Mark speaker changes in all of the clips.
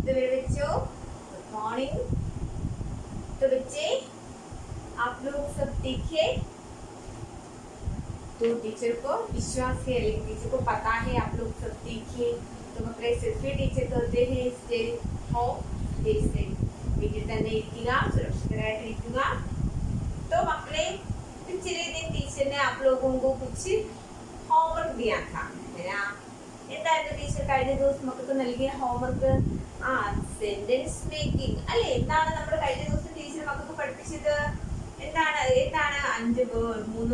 Speaker 1: Good morning. तो बच्चे आप लोग सब देखे तो टीचर को विश्वास है, लेकिन टीचर को पता है आप लोग सब देखे तो मक्കളെ സെൽഫി ടീച്ചർ कहते हैं stay home stay safe, വീട്ടിൽ തന്നെ ഇരിക്കുക, സുരക്ഷിതരായിട്ടിരിക്കുക। तो मक्കളെ पिछले दिन टीचर ने आप लोगों को कुछ होमवर्क दिया था, है ना? എന്തായിരുന്നു ടീച്ചർ കഴിഞ്ഞ ദിവസം മക്കൾക്ക് നൽകിയ ഹോംവർക്ക്? സെന്റൻസ് മേക്കിംഗ് അല്ലേ? എന്താണ് നമ്മൾ കഴിഞ്ഞ ദിവസം ടീച്ചർ മക്കൾക്ക് പഠിപ്പിച്ചത്? എന്താണ് 3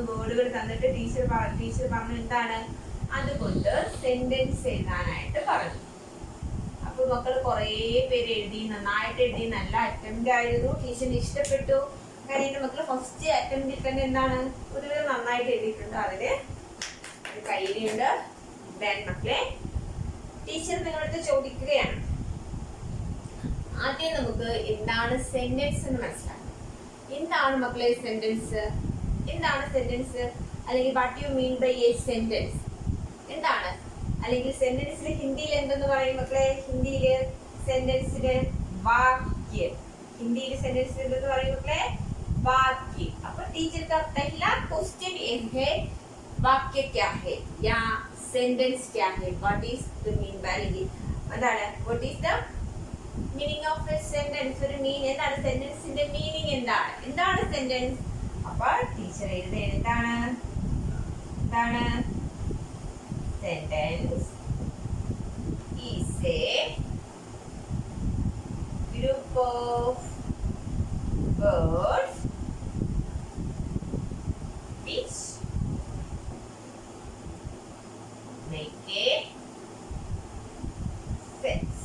Speaker 1: വേർഡുകൾ തന്നിട്ട് ടീച്ചർ പറഞ്ഞു എന്താണ് അതുകൊണ്ട് സെന്റൻസ് എഴുതാനായിട്ട് പറഞ്ഞു. അപ്പൊ മക്കൾ കുറേ പേര് എഴുതി, നന്നായിട്ട് എഴുതി, നല്ല അറ്റംപ്റ്റ് ആയിരുന്നു, ടീച്ചറിന് ഇഷ്ടപ്പെട്ടു. കാര്യം എന്റെ മക്കൾ ഫസ്റ്റ് അറ്റംപ്റ്റിൽ തന്നെ എന്താണ് ഒരുവിധം നന്നായിട്ട് എഴുതിയിട്ടുണ്ട്. അതില് കയ്യിലുണ്ട്. മക്കളെ ടീച്ചർ നിങ്ങളടുത്ത് ചോദിക്കുകയാണ്, ആദ്യം നമുക്ക് എന്താണ് സെന്റൻസ് എന്ന് മനസ്സിലാക്കാം. എന്താണ് മക്കളെ സെന്റൻസ്? എന്താണ് സെന്റൻസ്? അല്ലെങ്കിൽ what you mean by a sentence എന്താണ്? അല്ലെങ്കിൽ സെന്റൻസിൽ ഹിന്ദിയിൽ എന്തെന്ന് പറയും മക്കളെ? ഹിന്ദിയില് സെന്റൻസിന് വാക്യം. ഹിന്ദിയിൽ സെന്റൻസിന് എന്തെന്ന് പറയും മക്കളെ? वाक्य. अब टीचर का पहला क्वेश्चन ये है वाक्य क्या है या सेंटेंस क्या है? What is the mean by അതാണ് what is the meaning of a sentence? ഒരു എന്താണ് സെന്റൻസിന്റെ മീനിങ്? എന്താണ് സെന്റൻസ്? അപ്പോൾ ടീച്ചർ എഴുതുന്നത് എന്താണ് sentence is a group of words which make a sense.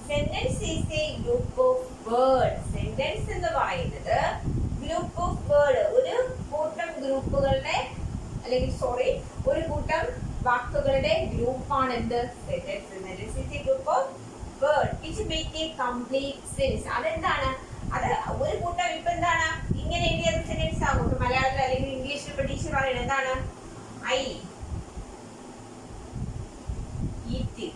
Speaker 1: Sentence is a group of words. Sentence എന്ന് പറയുന്നത് group of word, ഒരു കൂട്ടം ഗ്രൂപ്പുകളുടെ അല്ലെങ്കിൽ ഒരു കൂട്ടം വാക്കുകളുടെ ഗ്രൂപ്പാണ് എന്ത്? Sentence. Sentence is a group of word which make a complete sense. അതെന്താണ്? അത് ഒരു കൂട്ടം ഇപ്പൊ എന്താണ് ഇങ്ങനെ എഴുതിയത് സെന്റൻസ് ആകും. മലയാളത്തിൽ അല്ലെങ്കിൽ ഇംഗ്ലീഷിൽ ഇപ്പൊ ടീച്ചർ പറയുന്നത് എന്താണ്? ഐ ഈറ്റ്,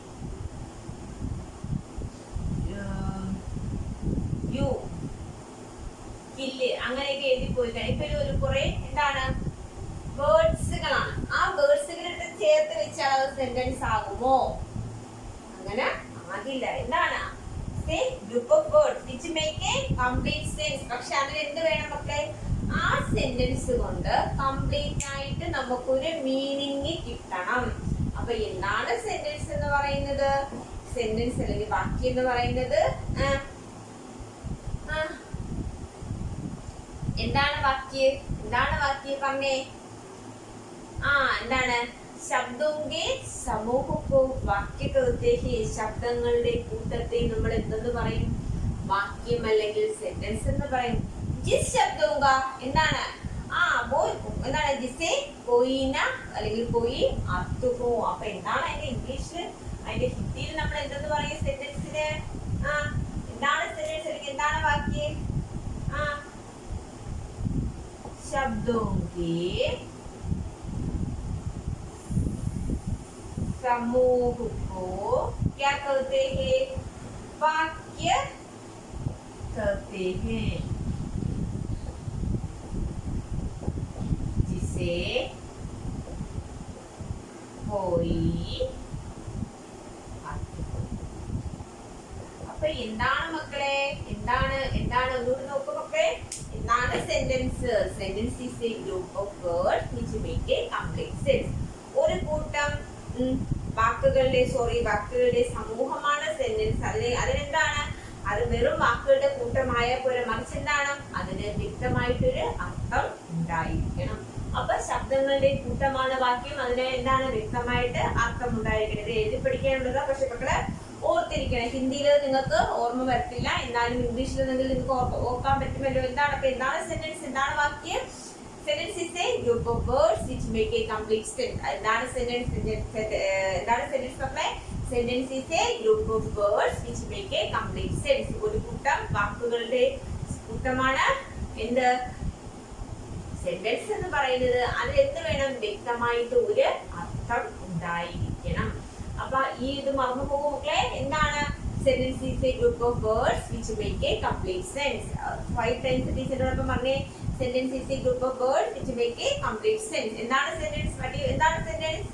Speaker 1: യു കില്ല്, അങ്ങനെയൊക്കെ എഴുതി പോയി കഴിഞ്ഞാൽ ഇപ്പൊ ഒരു കുറെ എന്താണ് വേർഡ്സുകളാണ്. ആ വേർഡ്സുകളെ ചേർത്ത് വെച്ചാൽ അത് സെന്റൻസ് ആകുമോ? അങ്ങനെ ആകില്ല. എന്താണ്? Group of words which make a complete sense. പക്ഷെ അതിന് എന്ത് വേണം മക്കളെ? ആ സെന്റൻസ് കൊണ്ട് കംപ്ലീറ്റ് ആയിട്ട് നമുക്കൊരു മീനിങ് കിട്ടണം. അപ്പൊ എന്താണ് സെന്റൻസ് എന്ന് പറയുന്നത്? സെന്റൻസ് അല്ലെങ്കിൽ വാക്യം എന്ന് പറയുന്നത് എന്താണ് വാക്യം? പറഞ്ഞേ. എന്താണ്? ശബ്ദോംഗെ സമൂഹക്കോ വാക്യ कहते हैं. ശബ്ദങ്ങളുടെ കൂട്ടത്തെ നമ്മൾ എന്തെന്ന് പറയും? വാക്യം അല്ലെങ്കിൽ സെന്റൻസ് എന്ന് പറയും. ജിസ് ശബ്ദോംഗ എന്താണ്? എന്താണ്? ജിസെ കോയിന അല്ലെങ്കിൽ കോയി അർത്ഥ ഹോ. അപ്പൊ എന്താണ് അതിന്റെ ഇംഗ്ലീഷിൽ? അതിന്റെ ഹിന്ദിയിൽ നമ്മൾ എന്തെന്ന് പറയും സെന്റൻസിന്? എന്താണ് സെന്റൻസ് അല്ലെങ്കിൽ എന്താണ് വാക്യം? ശബ്ദോംഗെ समूह को क्या कहते हैं? वाक्य कहते हैं. जिसे कोई അപ്പൊ എന്താണ് മക്കളെ? എന്താണ് ഒന്നുകൂടി നോക്കൂ മക്കളെ. എന്താണ് sentence? Sentence is a group of words which make a complete sense. ഒരു കൂട്ടം വാക്കുകളുടെ സമൂഹമാണ് സെന്റൻസ്. അതിനെന്താണ്? അത് വെറും വാക്കുകളുടെ കൂട്ടമായ പോലെ മറിച്ച് എന്താണ്? അതിന് വ്യക്തമായിട്ടൊരു അർത്ഥം ഉണ്ടായിരിക്കണം. അപ്പൊ ശബ്ദങ്ങളുടെ കൂട്ടമാണ് വാക്യം. അതിന് എന്താണ്? വ്യക്തമായിട്ട് അർത്ഥം ഉണ്ടായിരിക്കണം. ഇത് എഴുതി പഠിക്കാനുള്ളതാ. പക്ഷെ മക്കളെ ഓർത്തിരിക്കണം. ഹിന്ദിയിൽ നിങ്ങൾക്ക് ഓർമ്മ വരത്തില്ല, എന്നാലും ഇംഗ്ലീഷിൽ നിങ്ങൾക്ക് ഓർക്കാൻ പറ്റുമല്ലോ. എന്താണ് സെന്റൻസ്? എന്താണ് വാക്യം? Sentence is a group of words which make a complete sentence. എന്താണ് സെന്റൻസ്? മക്കളെ? Sentence is a group of words which make a complete sense. ഒരു കൂട്ടം വാക്കുകളുടെ കൂട്ടമാണ് എന്ത്? സെന്റൻസ് എന്ന് പറയുന്നത്. അതിൽ എന്ത് വേണം? വ്യക്തമായിട്ട് ഒരു അർത്ഥം ഉണ്ടായിരിക്കും. ഈ ഇത് മറന്നു പോകും മക്കളെ. എന്താണ് sentence is a group of words which make a complete sense. 5 times ടീച്ചറിനോടൊപ്പം പറഞ്ഞേ, sentence is a group of words which make a complete sense. എന്താണ് സെന്റൻസ്? എന്താണ് sentence?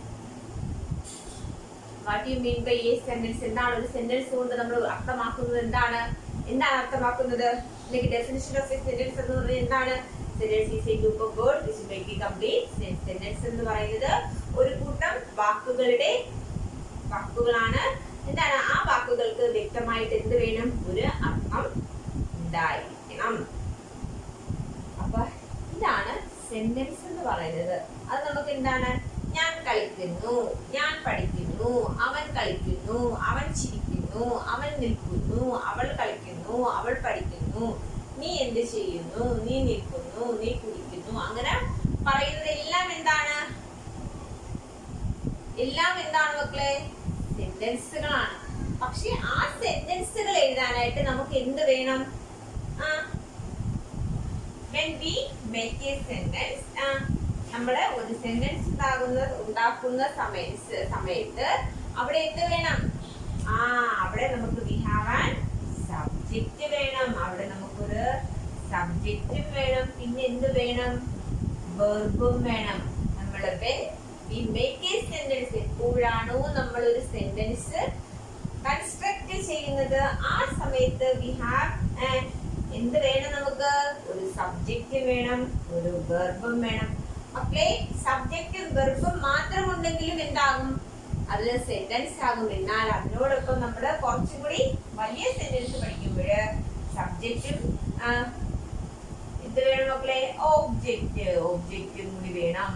Speaker 1: What you mean by a sentence? എന്താണ് ഒരു sentence കൊണ്ട് നമ്മൾ അർത്ഥമാക്കുന്നത്? എന്താണ് അർത്ഥമാക്കുന്നത്? അല്ലെങ്കിൽ ഡെഫിനിഷൻ ഓഫ് എ സെന്റൻസ് എന്ന് പറഞ്ഞാൽ എന്താണ്? Sentence is a group of words which make a complete sense. Sentence എന്ന് പറയുന്നത് ഒരു കൂട്ടം വാക്കുകളാണ്. എന്താണ്? ആ വാക്കുകൾക്ക് വ്യക്തമായിട്ട് എന്ത് വേണം? ഒരു അർത്ഥം ഉണ്ടായിരിക്കണം. അപ്പൊ ഇതാണ് സെന്റൻസ് എന്ന് പറയുന്നത്. അത് നമുക്ക് എന്താണ്? ഞാൻ കളിക്കുന്നു, ഞാൻ പഠിക്കുന്നു, അവൻ കളിക്കുന്നു, അവൻ ചിരിക്കുന്നു, അവൻ നിൽക്കുന്നു, അവൾ കളിക്കുന്നു, അവൾ പഠിക്കുന്നു, നീ എന്ത് ചെയ്യുന്നു, നീ നിൽക്കുന്നു, നീ കുടിക്കുന്നു. അങ്ങനെ പറയുന്നതെല്ലാം എന്താണ്? എല്ലാം എന്താണ് മക്കളെ? സെന്റൻസുകളാണ്. പക്ഷെ ആ സെന്റൻസുകൾ എഴുതാനായിട്ട് നമുക്ക് എന്ത് വേണം? when we make a sentence, നമ്മള് ഒരു സെന്റൻസ് ഉണ്ടാക്കുന്ന സമയത്ത് അവിടെ എന്ത് വേണം? അവിടെ നമുക്ക് we have an subject വേണം. അവിടെ നമുക്കൊരു സബ്ജക്റ്റും വേണം. പിന്നെ എന്ത് വേണം? വെർബും വേണം. നമ്മള് when we make a sentence, എപ്പോഴാണോ നമ്മൾ ഒരു സെന്റൻസ് കൺസ്ട്രക്ട് ചെയ്യുന്നത് ആ സമയത്ത് we have എന്ത് വേണം? നമുക്ക് ഒരു സബ്ജക്റ്റ് വേണം, ഒരു വെർബും വേണം. മക്കളെ, സബ്ജക്റ്റും വെർബും മാത്രം ഉണ്ടെങ്കിലും എന്താകും? അതിൽ സെന്റൻസ് ആകും. എന്നാൽ അതിനോടൊപ്പം നമ്മള് കുറച്ചും കൂടി വലിയ സെന്റൻസ് പഠിക്കുമ്പോൾ സബ്ജക്റ്റും എന്ത് വേണം മക്കളെ? ഓബ്ജക്റ്റും കൂടി വേണം.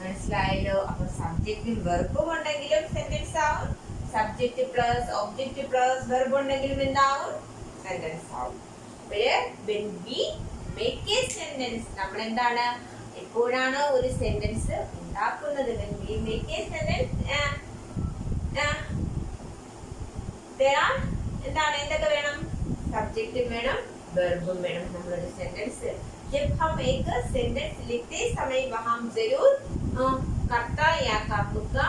Speaker 1: മനസ്സിലായല്ലോ? അപ്പൊ സബ്ജക്റ്റും വെർബും ഉണ്ടെങ്കിലും സെന്റൻസ് ആവും. Subject plus object plus verb ഉണ്ടെങ്കിലും എന്താവും? സെന്റൻസ് ആവും. when we make a sentence, നമ്മൾ എന്താണ്? എപ്പോഴാണ് ഒരു സെന്റൻസ് ഉണ്ടാക്കുന്നത്? when we make a sentence, എന്താണ്? എന്തൊക്കെ വേണം? സബ്ജക്റ്റും വേണം, വെർബും വേണം. നമ്മളൊരു സെന്റൻസ് जब हम एक सेंटेंस लिखते समय वहां जरूर कर्ता या कर्म का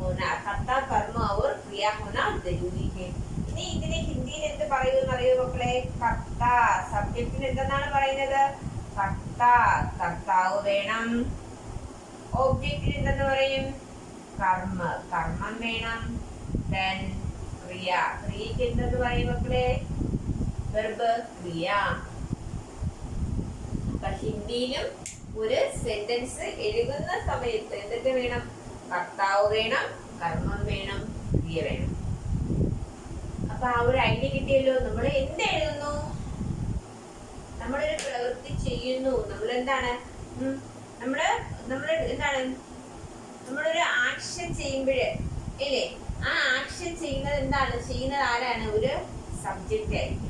Speaker 1: होना, कर्ता कर्म और क्रिया होना जरूरी है. ഇനി ഇതിനെ ഹിന്ദിയിൽ എന്ത് പറയുമെന്ന് അറിയോ മക്കളെ? കർത്ത. സബ്ജക്റ്റിന് എന്തെന്നാണ് പറയുന്നത്? കർത്ത, കർത്താവ് വേണം. ഓബ്ജക്റ്റിന് എന്തെന്ന് പറയും? കർമ്മ, കർമ്മം വേണം. then ക്രിയ, ക്രിയക്ക് എന്തെന്ന് പറയും മക്കളെ? വെർബ്, ക്രിയ. അപ്പൊ ഹിന്ദിയിലും ഒരു സെന്റൻസ് എഴുതുന്ന സമയത്ത് എന്തൊക്കെ വേണം? കർത്താവ് വേണം, കർമ്മം വേണം, ക്രിയ വേണം. അപ്പൊ ആ ഒരു ഐഡിയ കിട്ടിയല്ലോ. നമ്മൾ എന്ത് എഴുതുന്നു? നമ്മളൊരു പ്രവൃത്തി ചെയ്യുന്നു. നമ്മൾ എന്താണ്? നമ്മളൊരു ആക്ഷൻ ചെയ്യുമ്പോഴേ ഇല്ലേ, ആ ആക്ഷൻ ചെയ്യുന്നത് എന്താണ്? ചെയ്യുന്നത് ആരാണ്? ഒരു സബ്ജക്റ്റ് ആയിരിക്കും.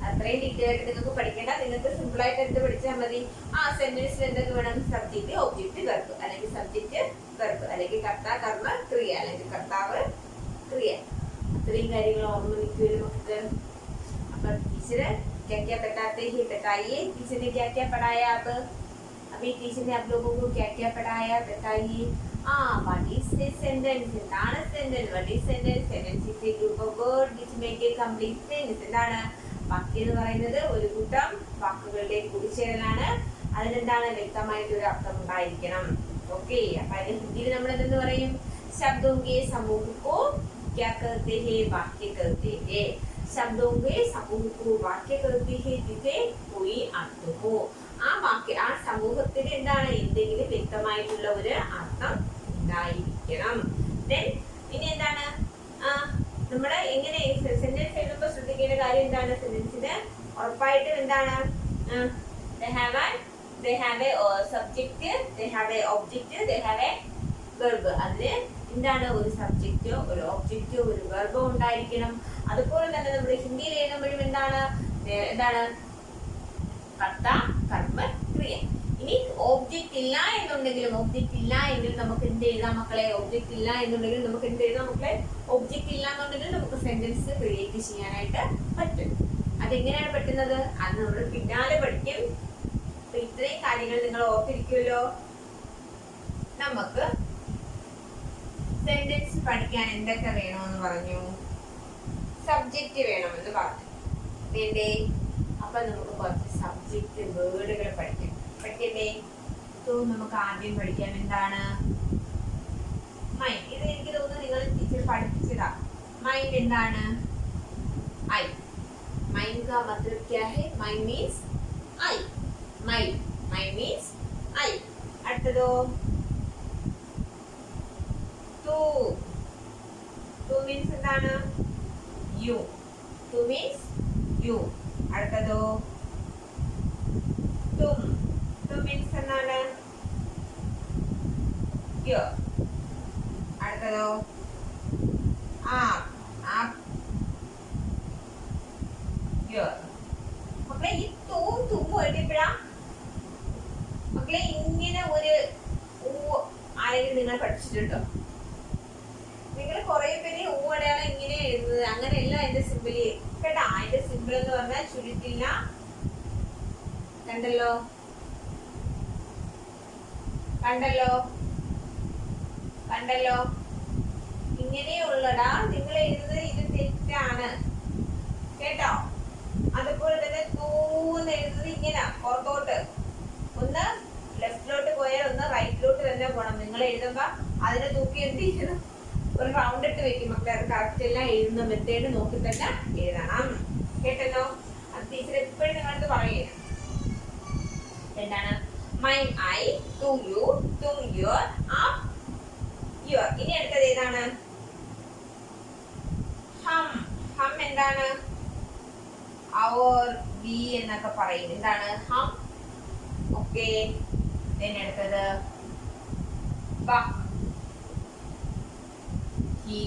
Speaker 1: അത്രയും ഡീറ്റെയിൽ ആയിട്ട് നിങ്ങൾക്ക് പഠിക്കേണ്ട. നിങ്ങൾക്ക് സിമ്പിൾ ആയിട്ട് എന്ത് പഠിച്ചാൽ മതി? ആ സെന്റൻസിൽ എന്തൊക്കെ വേണം? സബ്ജക്റ്റ്, ഒബ്ജക്റ്റ്, വെർബ്, അല്ലെങ്കിൽ സബ്ജക്റ്റ്, വെർബ്, അല്ലെങ്കിൽ കർത്ത, കർമ്മ, ക്രിയ, അല്ലെങ്കിൽ കർത്താവ്, ക്രിയ. अतरी കാര്യങ്ങൾ ഓർമ്മ നിൽക്കുമല്ലോ നമുക്ക്. അപ്പോൾ ടീച്ചർ क्या बताते हैं बताइए. टीचर ने क्या पढ़ाया? अब अभी टीचर ने आप लोगों को क्या पढ़ाया बताइए. what is a sentence? എന്താണ് sentence? what is sentence? sentence is a group of words which make a complete sentence. എന്താണ് വാക്യം എന്ന് പറയുന്നത്? ഒരു കൂട്ടം വാക്കുകളുടെ കൂടിച്ചേരലാണ്. അതിനെന്താണ്? വ്യക്തമായിട്ട് ഒരു അർത്ഥം ഉണ്ടായിരിക്കണം. ഓക്കെ. അപ്പൊ അതിന് ഹിന്ദിയിൽ നമ്മൾ എന്തെന്ന് പറയും? शब्दों के समूह को क्या कहते हैं? वाक्य कहते हैं. शब्दों के समूह को वाक्य कहते हैं जिसे कोई अर्थ हो. ആ സമൂഹത്തിന് എന്താണ്? എന്തെങ്കിലും വ്യക്തമായിട്ടുള്ള ഒരു അർത്ഥം ഉണ്ടായിരിക്കണം. ഇനി എന്താണ്? നമ്മള് എങ്ങനെ സെന്റൻസ് എഴുതുമ്പോൾ ശ്രദ്ധിക്കേണ്ട കാര്യം എന്താണ്? സെന്റൻസിന് ഉറപ്പായിട്ടും എന്താണ്? they have a subject, they have a object, they have a verb. അതിന് എന്താണ്? ഒരു സബ്ജക്റ്റോ ഒരു ഒബ്ജക്റ്റോ ഒരു വെർബോ ഉണ്ടായിരിക്കണം. അതുപോലെ തന്നെ നമ്മുടെ ഹിന്ദിയിൽ എഴുതുമ്പോഴും എന്താണ്? കർത്ത, കർമ്മ, ക്രിയ. ഇനി ഓബ്ജക്റ്റ് ഇല്ല എന്നുണ്ടെങ്കിൽ നമുക്ക് എന്ത് എഴുതാം മക്കളെ? ഓബ്ജക്റ്റ് ഇല്ല എന്നുണ്ടെങ്കിൽ നമുക്ക് എന്ത് എഴുതാം മക്കളെ? ഓബ്ജക്റ്റ് ഇല്ല എന്നുണ്ടെങ്കിൽ നമുക്ക് സെന്റൻസ് ക്രിയേറ്റ് ചെയ്യാനായിട്ട് പറ്റും. അതെങ്ങനെയാണ് പറ്റുന്നത്? അത് നമ്മൾ പിന്നാലെ പഠിക്കും. അപ്പൊ ഇത്രയും കാര്യങ്ങൾ നിങ്ങൾ ഓർത്തിരിക്കുമല്ലോ. നമുക്ക് സെന്റൻസ് പഠിക്കാൻ എന്തൊക്കെ വേണമെന്ന് പറഞ്ഞു? സബ്ജക്റ്റ് വേണമെന്ന് പറഞ്ഞു. വേണ്ടേ? അപ്പൊ നമുക്ക് കുറച്ച് സബ്ജക്റ്റ് വേർഡുകൾ പഠിക്കണ്ടേ? നമുക്ക് ആദ്യം പഠിക്കാം എന്താണ് മൈൻഡ്. ഇത് എനിക്ക് തോന്നുന്നു നിങ്ങൾ ടീച്ചർ പഠിപ്പിച്ചതാ. മൈൻഡ് എന്താണ്? ഐ. മൈൻഡ് का मतलब क्या है? माइंड मीन्स आई. माइंड मीन्स आई. അടുത്തതോ ടു മീൻസ് എന്താണ്? യു. ടു മീൻസ് യു. അടുത്തതോ ടു മീൻസ് എന്താണ്? യു. അടുത്തതോ ആപ്പ്. യു. മക്കളെ ഈ തും എഴുതിയപ്പോഴാ മക്കളെ ഇങ്ങനെ ഒരു ആരെങ്കിലും നിങ്ങൾ പഠിച്ചിട്ടുണ്ടോ? നിങ്ങൾ കുറെ പേര് അടയാളം ഇങ്ങനെ എഴുതുന്നത്. അങ്ങനെയല്ല അതിന്റെ സിമ്പിള് കേട്ടാ. അതിന്റെ സിമ്പിൾ എന്ന് പറഞ്ഞാൽ ചുരുക്കില്ല. കണ്ടല്ലോ ഇങ്ങനെയുള്ളടാ നിങ്ങൾ എഴുതുന്നത്. ഇത് തെറ്റാണ് കേട്ടോ. അതുപോലെ തന്നെ തൂന്ന് എഴുതുന്നത് ഇങ്ങനെ പുറത്തോട്ട്. ഒന്ന് ലെഫ്റ്റിലോട്ട് പോയാൽ ഒന്ന് റൈറ്റിലോട്ട് തന്നെ പോകണം. നിങ്ങൾ എഴുതുമ്പോ അതിനെ തൂക്കി എന്ത് ചെയ്യണം? ഒരു റൗണ്ട് ഇട്ട് വെക്കും മക്കളെ. അത് കറക്റ്റ് എല്ലാം എഴുതുന്ന മെത്തേഡ് നോക്കി തന്നെ എഴുതണം. കേട്ടല്ലോ? അത് ടീച്ചർ എപ്പോഴും നിങ്ങളടുത്ത് പറയുക എന്താണ്? മൈൻ ഐ, ടു യു, തും യുവർ, അപ്പ് യുവർ. ഇനി അടുത്തത് ഏതാണ്? ഹം എന്താണ്? അവർ, വി എന്നൊക്കെ പറയും. എന്താണ് ഹം? ഓക്കെ. അടുത്തത് ബക്ക്, he,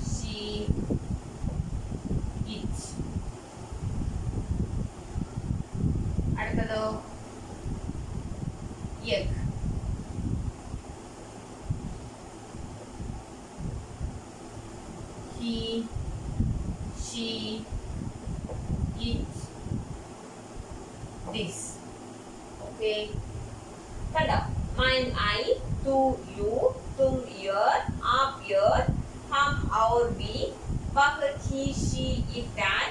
Speaker 1: she, it. അടുത്തതോ egg. he, she, it, this. Okay. കണ്ടോ? മൈൻ ഐ, ടു യു, തും യുവർ, അപ്പ് യുവർ, ഹം അവർ, വി, ബക്ക്, he, she, it, that,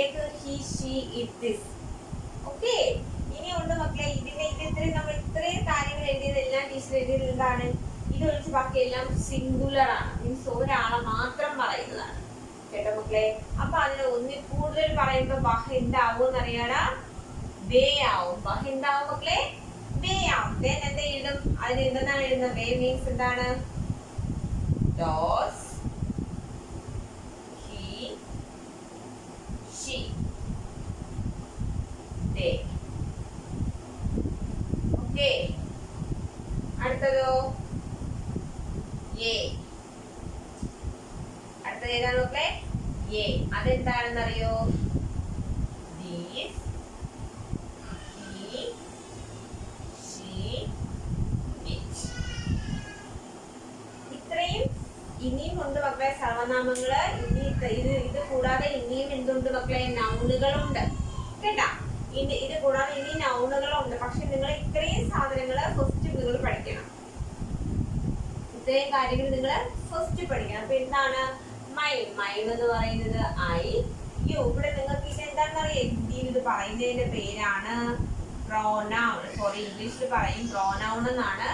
Speaker 1: egg, he, she, it, this. Okay. ഇനി ഉണ്ട് മക്കളെ നമ്മൾ ഇത്രയും കാര്യങ്ങൾ എഴുതിയതെല്ലാം ടീച്ചർ എഴുതിയത് എന്താണ്? ഇതൊഴിച്ച് ബാക്കിയെല്ലാം സിംഗുലർ ആണ്. മീൻസ് ഒരാളെ മാത്രം പറയുന്നതാണ്. കേട്ടോ മക്കളെ? അപ്പൊ അതിന് ഒന്നിൽ കൂടുതൽ പറയുമ്പോ ബഹ എന്താവും എന്നറിയാടാ? വേ ആവും. ബഹ എന്താവും മക്കളെ? വേ ആവും. എന്ത് എഴുതും? അതിന് എന്താണ് എഴുതുന്നത്? വേ മീൻസ് എന്താണ്? Those, he, she, they. Okay. അടുത്തതോ അടുത്തത് ഏതാണ് മക്കളെ? അതെന്താണെന്ന് അറിയോ? These, he, she, it. ഇത്രയും. ഇനിയും ഉണ്ട് മക്കളെ സർവനാമങ്ങള്. ഇനി ഇത് കൂടാതെ ഇനിയും എന്തുണ്ട് മക്കളെ? നൗണുകളുണ്ട് കേട്ടാ. ഇത് കൂടാതെ ഇനി നൗണുകളുണ്ട്. പക്ഷെ നിങ്ങൾ ഇത്രയും സാധനങ്ങള് ഫസ്റ്റ് നിങ്ങൾ പഠിക്കണം. ഇത്രയും കാര്യങ്ങൾ നിങ്ങൾ ഫസ്റ്റ് പഠിക്കണം. അപ്പൊ എന്താണ് മൈം എന്ന് പറയുന്നത്? I, you. ഇവിടെ നിങ്ങൾക്ക് ഇത് എന്താണെന്ന് അറിയാം? ഹിന്ദിയിൽ ഇത് പറയുന്നതിന്റെ പേരാണ് പ്രോനൗൺ. സോറി, ഇംഗ്ലീഷിൽ പറയും പ്രോനൗൺ എന്നാണ്.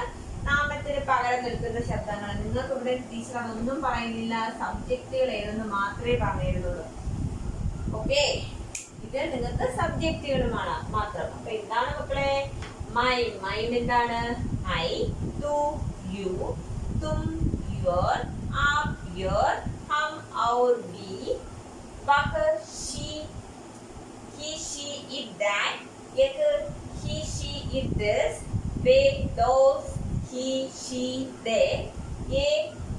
Speaker 1: നാമത്തിന് പകരം നിൽക്കുന്ന ശബ്ദങ്ങൾ. നിങ്ങൾക്ക് ഇവിടെ ടീച്ചർ അതൊന്നും പറയുന്നില്ല. സബ്ജക്റ്റുകൾ ഏതെന്ന് മാത്രമേ പറഞ്ഞിരുന്നുള്ളൂ. ഓക്കെ. ഇത് നിങ്ങൾക്ക് സബ്ജക്റ്റുകളുമാണ് മാത്രം. അപ്പൊ എന്താണ് മക്കളെ? മൈം എന്താണ്? ഐ, ടു യു, തും യുവർ, അപ്പ് യുവർ, ഹം our, we, bak, she, he, she, it, that, ek, he, she, it, this, they, those, he, she, they, ye,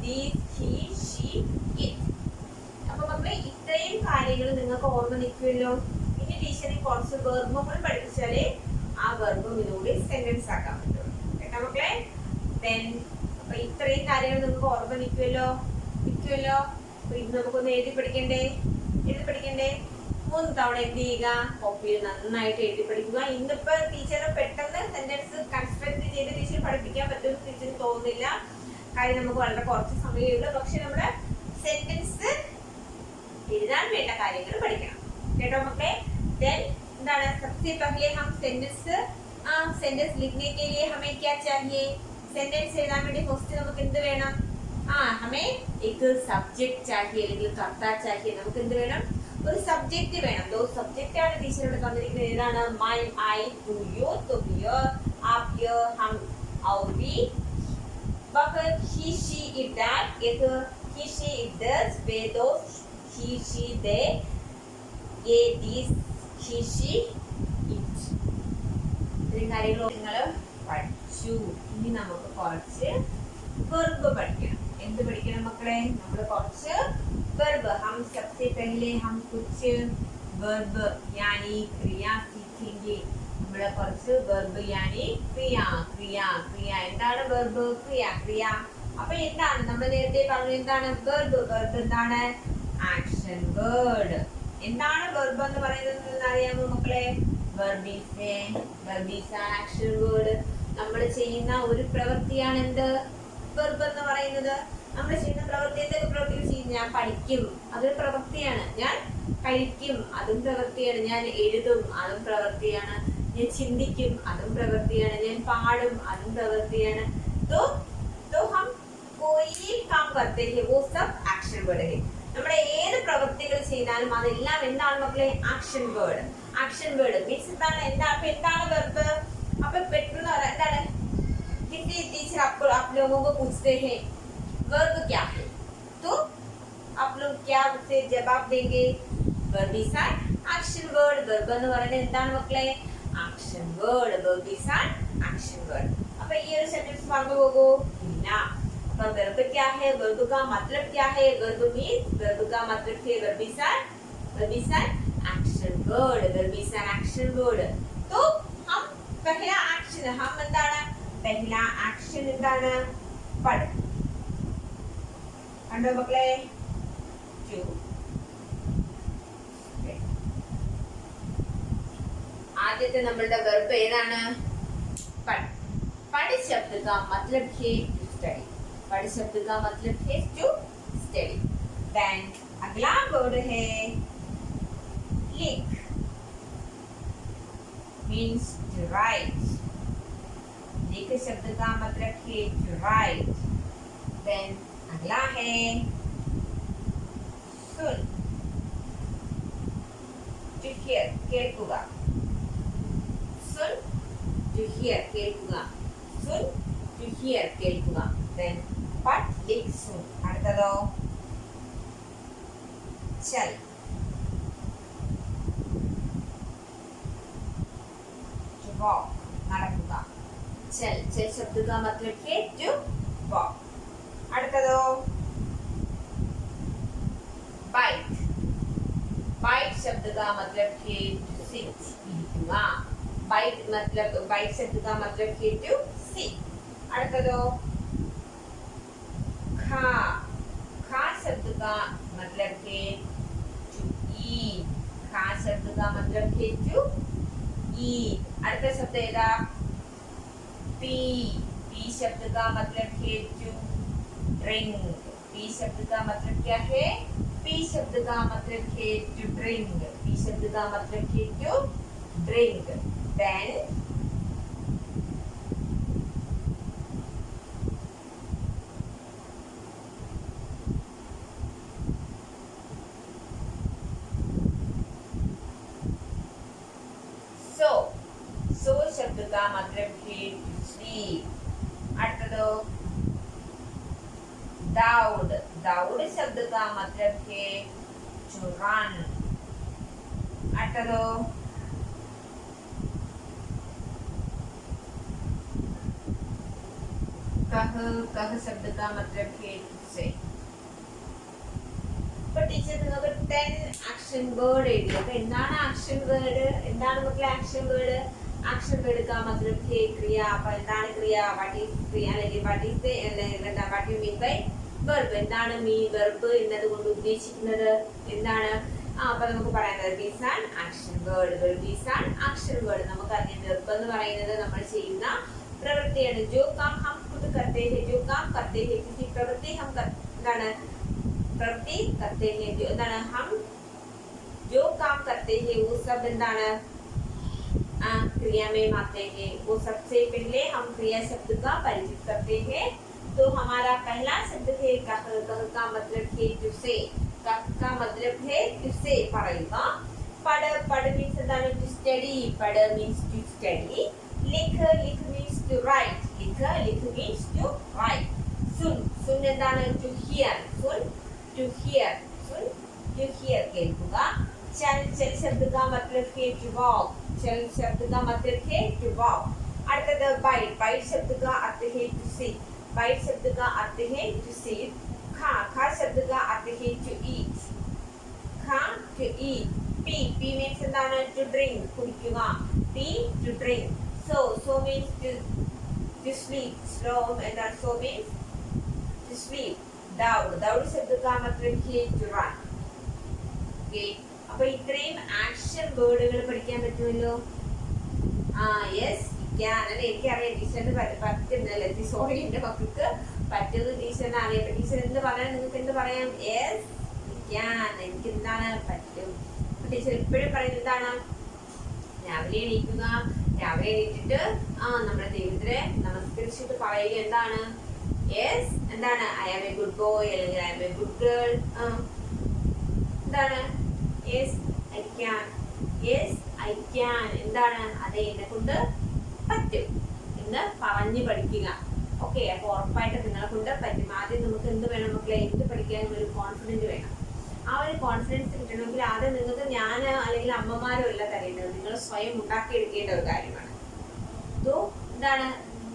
Speaker 1: these, he, she, it. അപ്പൊ മക്കളെ ഇത്രയും കാര്യങ്ങൾ നിങ്ങൾക്ക് ഓർമ്മ നിൽക്കുമല്ലോ. ഇനി ടീച്ചറിന് കുറച്ച് വെർബുകൾ പഠിപ്പിച്ചാലേ ആ വെർബും ഇതിലൂടെ സെന്റൻസ് ആക്കാൻ പറ്റുള്ളൂ. കേട്ടോ മക്കളെ? അപ്പൊ ഇത്രയും കാര്യങ്ങൾ നിങ്ങൾക്ക് ഓർമ്മ നിൽക്കുമല്ലോ. അപ്പൊ ഇത് നമുക്കൊന്ന് എഴുതി പഠിക്കണ്ടേ? 3 തവണ എന്ത് ചെയ്യുക? കോപ്പിയിൽ നന്നായിട്ട് എഴുതി പഠിക്കുക. ഇന്നിപ്പോ ടീച്ചർ പെട്ടെന്ന് സെന്റൻസ് കൺസ്ട്രക്ട് ചെയ്ത് ടീച്ചർ പഠിപ്പിക്കാൻ പറ്റുമെന്ന് ടീച്ചറിന് തോന്നുന്നില്ല. കാര്യം നമുക്ക് വളരെ കുറച്ച് സമയമുള്ളൂ. പക്ഷെ നമ്മുടെ സെന്റൻസ് എഴുതാൻ വേണ്ട കാര്യങ്ങൾ പഠിക്കണം കേട്ടോ മക്കളെ. देन എന്താണ് सबसे पहले हम सेंटेंस लिखने के लिए हमें क्या चाहिए? सेंटेंस എഴുതാൻ വേണ്ടി ഫസ്റ്റ് നമുക്ക് എന്ത് വേണം? हमें एक सब्जेक्ट चाहिए അല്ലെങ്കിൽ कर्ता चाहिए. നമുക്ക് എന്ത് വേണം? ഒരു സബ്ജക്റ്റ് വേണം. दो സബ്ജക്റ്റ് ആണ് ടീച്ചർ ഇവിടെ തന്നിരിക്കുന്നത്. ഏതാണ്? my, I, tu, you, तुम, ये, आप, ये, हम और we. वह he, she, it, that. एक he, she, it, this. Way, those. he, she, they. ये, these. he, she, it. ഇത്രയും കാര്യങ്ങൾ നിങ്ങൾ പഠിച്ചു. ഇനി നമുക്ക് കുറച്ച് വെർബ് പഠിക്കണം. എന്ത് പഠിക്കണം മക്കളെ? നമ്മൾ കുറച്ച് വെർബ്. हम सबसे पहले हम कुछ वर्ब यानी क्रिया सीखेंगे. നമ്മൾ കുറച്ച് വെർബ് यानी ക്രിയ. എന്താണ് വെർബ്? ക്രിയ. അപ്പോൾ എന്താണ് നമ്മൾ നേരത്തെ പറഞ്ഞു? എന്താണ് വെർബ്? വെർബ് എന്താണ്? Action word. എന്താണ് വെർബ് എന്ന് പറയുന്നത് അറിയാമോ മക്കളെ? Verb is action word. നമ്മൾ ചെയ്യുന്ന ഒരു പ്രവൃത്തിയാണ് എന്ത്? വെർബ് എന്ന് പറയുന്നത്. നമ്മൾ ചെയ്യുന്ന പ്രവൃത്തി എന്തൊക്കെ പ്രവൃത്തികൾ ചെയ്യും? ഞാൻ പഠിക്കും, അതൊരു പ്രവൃത്തിയാണ്. ഞാൻ കഴിക്കും, അതും പ്രവൃത്തിയാണ്. ഞാൻ എഴുതും, അതും പ്രവൃത്തിയാണ്. ഞാൻ ചിന്തിക്കും, അതും പ്രവൃത്തിയാണ്. ഞാൻ പാടും, അതും പ്രവൃത്തിയാണ്. तो हम कोई काम करते हैं वो सब एक्शन वर्ड है. നമ്മുടെ ഏത് പ്രവൃത്തികൾ ചെയ്താലും അതെല്ലാം എന്താണ് മക്കളെ? Action word. Action word means എന്താണ്? എന്താണ് വെർബ്? അപ്പൊ പെട്ടെന്ന് എന്താണ് किसी टीचर आप लोगों को पूछते हैं वर्ब क्या है, तो आप लोग क्या उससे जवाब देंगे? Verb is an action word. Verb എന്ന് പറയുന്നത് എന്താണ് മക്കളെ? Action word. Verb is an action word. അപ്പോൾ ഈ ഒരു സെന്റൻസ് പറഞ്ഞു പോകൂ. ഇല്ല. അപ്പോൾ वर्ब क्या है? वर्ब का मतलब क्या है? वर्ब का मतलब है verb is an action word. Verb is an action word. तो हम पहला एक्शन हम എന്താണ്? पहला एक्शन എന്താണ്? പഠ. കണ്ടോ മക്കളെ? ആദ്യത്തെ നമ്മളുടെ വെർബ് ഏതാണ്? പഠ. പഠ शब्द का मतलब है टू स्टडी. പഠ शब्द का मतलब है टू स्टडी. देन अगला वर्ड है लिख मींस टू राइट. लिख शब्द का मतलब है टू राइट. देन अगला है सुन. टू हियर കേൾക്കുക. सुन टू हियर കേൾക്കുക. सुन टू हियर കേൾക്കുക. देन पढ़ लिख सुन. അടുത്തതോ चल. to walk നടക്കുക. चल शब्द का मतलब है to walk. അടുത്തതോ bite. bite शब्द का मतलब है to sit. ഇരിക്കുക. bite शब्द का मतलब है to sit. അടുത്തതോ खा. खा शब्द का मतलब है to eat. खा शब्द का मतलब है to eat. അടുത്ത ശബ്ദം ഏതാ? पी. पी शब्द का मतलब है टू ड्रिंक. पी शब्द का मतलब क्या है? पी शब्द का मतलब है टू ड्रिंक. पी शब्द का मतलब है टू ड्रिंक. देन सो शब्द का मतलब है टू स्लीप. അടുത്തതോ दाऊद. दाऊद शब्द का मतलब है to run. അടുത്തതോ कह. कह शब्द का मतलब है to say. അപ്പോൾ ടീച്ചർ നിങ്ങൾക്ക് 10 ആക്ഷൻ വേർഡ് എഴുതി. അപ്പോൾ എന്താണ് ആക്ഷൻ വേർഡ്? എന്താണ് മക്കളെ ആക്ഷൻ വേർഡ്? ആക്ഷൻ വേർഡ് का मतलब है ക്രിയ. അപ്പോൾ എന്താണ് ക്രിയ? വാട്ട് ഈസ് ക്രിയ അല്ലെങ്കിൽ what you mean by verb? എന്താണ് വെർബ് എന്നതുകൊണ്ട് ഉദ്ദേശിക്കുന്നത്? എന്താണ്? അപ്പോൾ നമുക്ക് പറയാം verb is an action word. Verb is an action word. നമുക്കറിയാം വെർബ് എന്ന് പറയുന്നത് നമ്മൾ ചെയ്യുന്ന പ്രവൃത്തിയാണ്. जो काम हम खुद करते हैं, जो काम करते हैं, किसी प्रवृत्ति हम प्रवृत्ति करते हैं, जो हम जो काम करते हैं वो सब क्रिया में आते हैं। वो सबसे पहले हम क्रिया शब्द का परिचित करते हैं। तो हमारा पहला शब्द है कह का मतलब है तुझसे, कह का मतलब है तुझसे പറയുക। पढ़ means to study, पढ़ means to study, लिख means to write, लिख means to write, soon to hear, to hear കേൾക്കുക। चल शब्द का मतलब है to walk, चल शब्द का मतलब है to walk। അടുത്തത് bite शब्द का अर्थ है to sit, bite शब्द का अर्थ है to sit। खा शब्द का अर्थ है to eat, खा to eat। pee means to drink, കുടിക്കുക, pee to drink। so means to sleep, so means to sleep। दौड़ शब्द का मतलब है to run। okay, അപ്പൊ ഇത്രയും ആക്ഷൻ വേർഡുകൾ പഠിക്കാൻ പറ്റുമല്ലോ। യെസ് എനിക്കറിയാം ടീച്ചറിന് പറ്റുന്നല്ലേ, സോറി എന്റെ മക്കൾക്ക് പറ്റുന്നത് ടീച്ചറിന് അറിയാം। ടീച്ചർ എന്ത് പറയാൻ നിങ്ങൾക്ക് എന്ത് പറയാം? യെസ് എനിക്ക് എന്താണ് പറ്റും। ടീച്ചർ എപ്പോഴും പറയുന്നത് എന്താണ്? രാവിലെ എണീക്കുക, രാവിലെ എണീറ്റിട്ട് നമ്മുടെ ദൈവത്തിനെ നമസ്കരിച്ചിട്ട് പറയുക എന്താണ്? Yes I am a good boy അല്ലെങ്കിൽ I am a good girl. എന്താണ്? Yes I can, yes I can അതെ എന്നെ കൊണ്ട് പറ്റും എന്ന് പറഞ്ഞു പഠിക്കുക। ഓക്കെ, അപ്പൊ ഉറപ്പായിട്ട് നിങ്ങളെ കൊണ്ട് പറ്റും। ആദ്യം നമുക്ക് എന്ത് വേണം മക്കളെ? എന്ത് പഠിക്കാനും ഒരു കോൺഫിഡൻസ് വേണം। ആ ഒരു കോൺഫിഡൻസ് കിട്ടണമെങ്കിൽ ആദ്യം നിങ്ങൾക്ക് ഞാൻ അല്ലെങ്കിൽ അമ്മമാരോ അല്ല തരേണ്ടത്, നിങ്ങൾ സ്വയം ഉണ്ടാക്കിയെടുക്കേണ്ട ഒരു കാര്യമാണ്।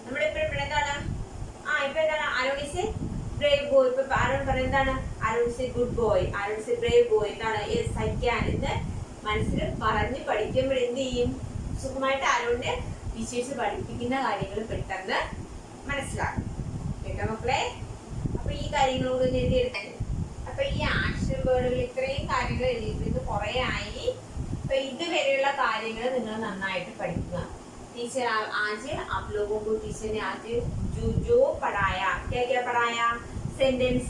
Speaker 1: നമ്മളെപ്പോഴും എന്താണ് ആരോണിസ് ബ്രേവ് ബോയ്, ഇപ്പൊ ആരോൺ പറയുന്നത് Aaron is good boy, Aaron is brave boy yes I can എന്ന് മനസ്സിൽ പറഞ്ഞ് പഠിക്കുമ്പോൾ എന്ത് ചെയ്യും? സുഖമായിട്ട് ആരോണിന്റെ ടീച്ചേഴ്സ് പഠിപ്പിക്കുന്ന കാര്യങ്ങൾ പെട്ടെന്ന് മനസ്സിലാക്കും കേട്ടോ മക്കളെ। അപ്പൊ ഈ കാര്യങ്ങളോട് എഴുതിയെടുക്കാൻ, അപ്പൊ ഈ ആക്ഷൻ വേർഡുകൾ ഇത്രയും കാര്യങ്ങൾ എഴുതിയിട്ട് കുറെ ആയി। അപ്പൊ ഇതുവരെയുള്ള കാര്യങ്ങൾ നിങ്ങൾ നന്നായിട്ട് പഠിക്കുക। टीचर आज आप लोगों को टीचर ने आज जो पढ़ाया, क्या पढ़ाया? सेंटेंस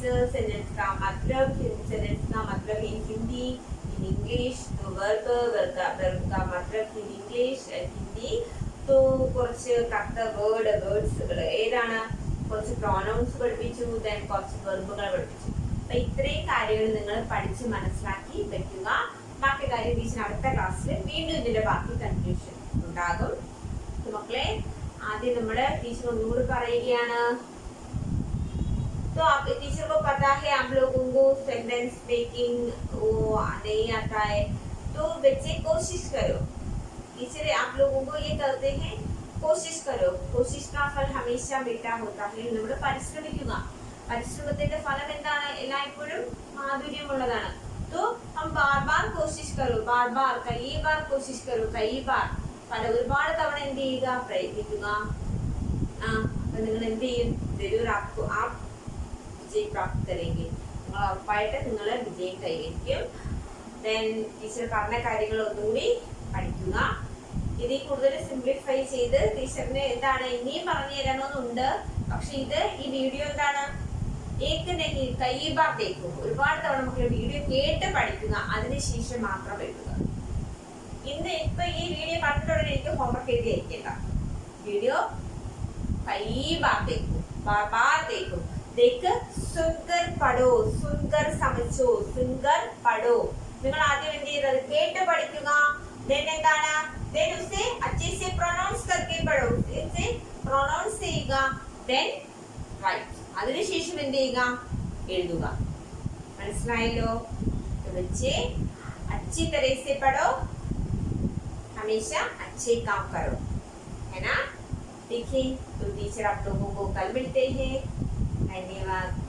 Speaker 1: का मतलब इन हिंदी, इन इंग्लिश, तो वर्ब का मतलब इन इंग्लिश, हिंदी, तो കുറച്ച് കത്ത വേർഡ്സുകൾ ഏതാണ്? കുറച്ച് പ്രോനൗൺസ് പഠിപ്പിച്ചു, ദെൻ കുറച്ച് വെർബുകൾ പഠിപ്പിച്ചു। അപ്പൊ ഇത്രയും കാര്യങ്ങൾ നിങ്ങൾ പഠിച്ച് മനസ്സിലാക്കി വെക്കുക। ബാക്കി കാര്യം ടീച്ചർ അടുത്ത ക്ലാസ്സിൽ വീണ്ടും ഇതിന്റെ ബാക്കി കൺഫ്യൂഷൻ ഉണ്ടാകും। മക്കളെ ആദ്യം നമ്മുടെ ടീച്ചർ ഒന്നുകൂടി പറയുകയാണ്। तो आप टीचर को पता है आप लोगों को सेंटेंस मेकिंग वो नहीं आता है, तो बच्चे कोशिश करो। टीचर आप लोगों को ये कहते हैं कोशिश करो, कोशिश का फल हमेशा मीठा होता है। നമ്മൾ പരിശ്രമിക്കുക, പരിശ്രമത്തിന്റെ ഫലം എന്താണ്? എല്ലായ്പ്പോഴും മാധുര്യമുള്ളതാണ്। तो हम बार बार कोशिश करो, बार बार कई बार कोशिश करो, कई बार ഒരുപാട് തവണ എന്ത് ചെയ്യുക? പ്രയത്നിക്കുക। അപ്പൊ നിങ്ങൾ എന്ത് ചെയ്യും? ജരൂർ ആപ്പ് വിജയ് പ്രാപ്ത് കरेंगे, നിങ്ങൾ ഉറപ്പായിട്ട് നിങ്ങൾ വിജയം കൈവരിക്കും। ദെൻ ടീച്ചർ പറഞ്ഞ കാര്യങ്ങൾ ഒന്നുകൂടി പഠിക്കുക। ഇതിൽ കൂടുതൽ സിംപ്ലിഫൈ ചെയ്ത് ടീച്ചറിന് ഇനിയും പറഞ്ഞു തരണമെന്നുണ്ട്। പക്ഷെ ഈ വീഡിയോ കൈ ബാർ തേക്കും, ഒരുപാട് തവണ നമുക്ക് വീഡിയോ കേട്ട് പഠിക്കുക, അതിനുശേഷം മാത്രം എഴുതുക। ഇപ്പൊ ഈ വീഡിയോ കണ്ടിട്ടുടനെ എനിക്ക് ഹോംവർക്ക് എഴുതി അയക്കേണ്ട, വീഡിയോ കൈ ബാർ തേക്കും, ബാർ തേക്കും। ദേക്ക് സുൻകർ പഠോ, സുൻകർ സമझो, സുൻകർ പഠോ। നിങ്ങൾ ആദ്യം എന്ത് ചെയ്തത്? കേട്ട് പഠിക്കുക। ദെൻ ദെൻ ഉസേ अच्छे से प्रोनाउंस करके पढ़ो, इसे प्रोनाउंस ചെയ്യുക, ദെൻ റൈറ്റ്, അതിനുശേഷം എന്ത് ചെയ്യുക? എഴുതുക। മനസ്സിലായല്ലോ? बच्चे अच्छी तरह से पढ़ो, हमेशा अच्छे काम करो, है ना? ठीक है, तो टीचर आप लोगों को कल मिलते हैं। धन्यवाद।